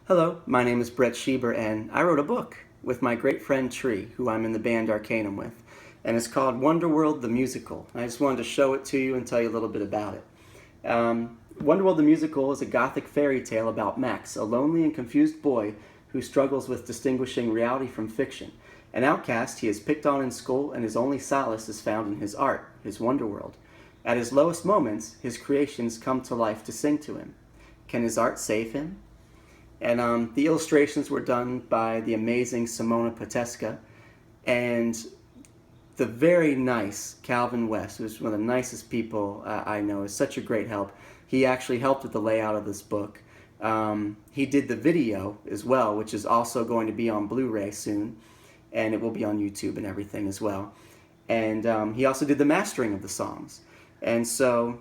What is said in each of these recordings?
Hello, my name is Brett Schieber, and I wrote a book with my great friend Tree, who I'm in the band Arcanum with, and it's called Wonderworld the Musical. I just wanted to show it to you and tell you a little bit about it. Wonderworld the Musical is a gothic fairy tale about Max, a lonely and confused boy who struggles with distinguishing reality from fiction. An outcast, he is picked on in school, and his only solace is found in his art, his Wonderworld. At his lowest moments, his creations come to life to sing to him. Can his art save him? And the illustrations were done by the amazing Simona Poteska and the very nice Calvin West, who's one of the nicest people I know, is such a great help. He actually helped with the layout of this book. He did the video as well, which is also going to be on Blu-ray soon, and it will be on YouTube and everything as well. And he also did the mastering of the songs. And so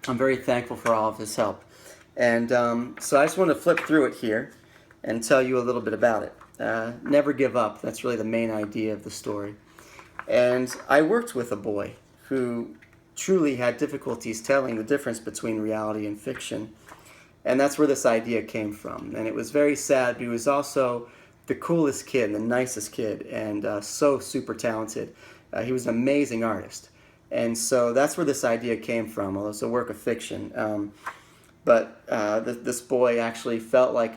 I'm very thankful for all of his help. And so I just want to flip through it here and tell you a little bit about it. Never give up. That's really the main idea of the story. And I worked with a boy who truly had difficulties telling the difference between reality and fiction. And that's where this idea came from. And it was very sad, but he was also the coolest kid, the nicest kid, and so super talented. He was an amazing artist. And so that's where this idea came from, although it's a work of fiction. But this boy actually felt like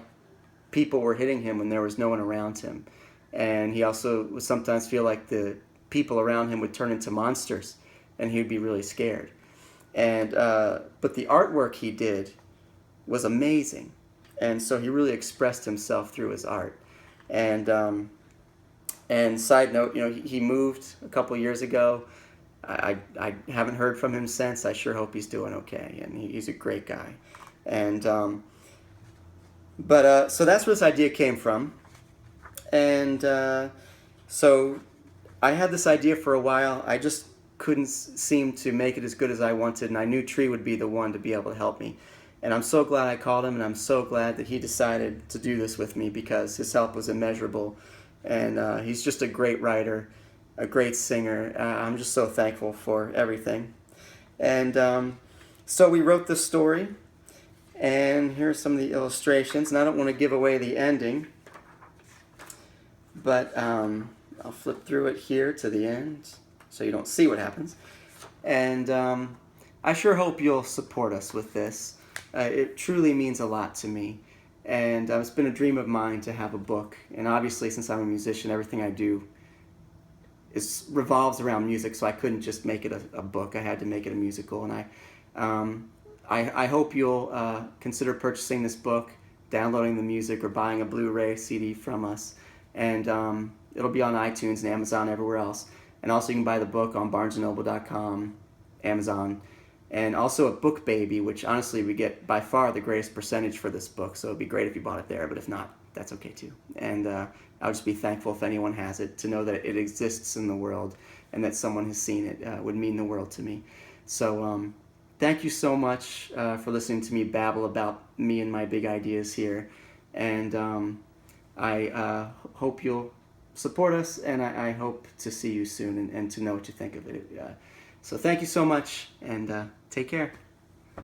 people were hitting him when there was no one around him. And he also would sometimes feel like the people around him would turn into monsters, and he would be really scared. And but the artwork he did was amazing. And so he really expressed himself through his art. And side note, he moved a couple years ago. I haven't heard from him since. I sure hope he's doing okay, and he's a great guy. And so that's where this idea came from. And so I had this idea for a while. I just couldn't seem to make it as good as I wanted, and I knew Tree would be the one to be able to help me. And I'm so glad I called him, and I'm so glad that he decided to do this with me, because his help was immeasurable. And he's just a great writer, a great singer. I'm just so thankful for everything. And so we wrote this story, and here are some of the illustrations. And I don't want to give away the ending, but I'll flip through it here to the end so you don't see what happens. And I sure hope you'll support us with this. It truly means a lot to me. And it's been a dream of mine to have a book. And obviously, since I'm a musician, everything I do revolves around music, so I couldn't just make it a book. I had to make it a musical. And I hope you'll consider purchasing this book, downloading the music, or buying a Blu-ray CD from us. And it'll be on iTunes and Amazon, everywhere else. And also you can buy the book on barnesandnoble.com, Amazon, and also at BookBaby, which honestly we get by far the greatest percentage for this book. So it'd be great if you bought it there, but if not, that's okay too. And I'll just be thankful if anyone has it, to know that it exists in the world and that someone has seen it would mean the world to me. So thank you so much for listening to me babble about me and my big ideas here. And I hope you'll support us, and I hope to see you soon and to know what you think of it. So thank you so much, and take care.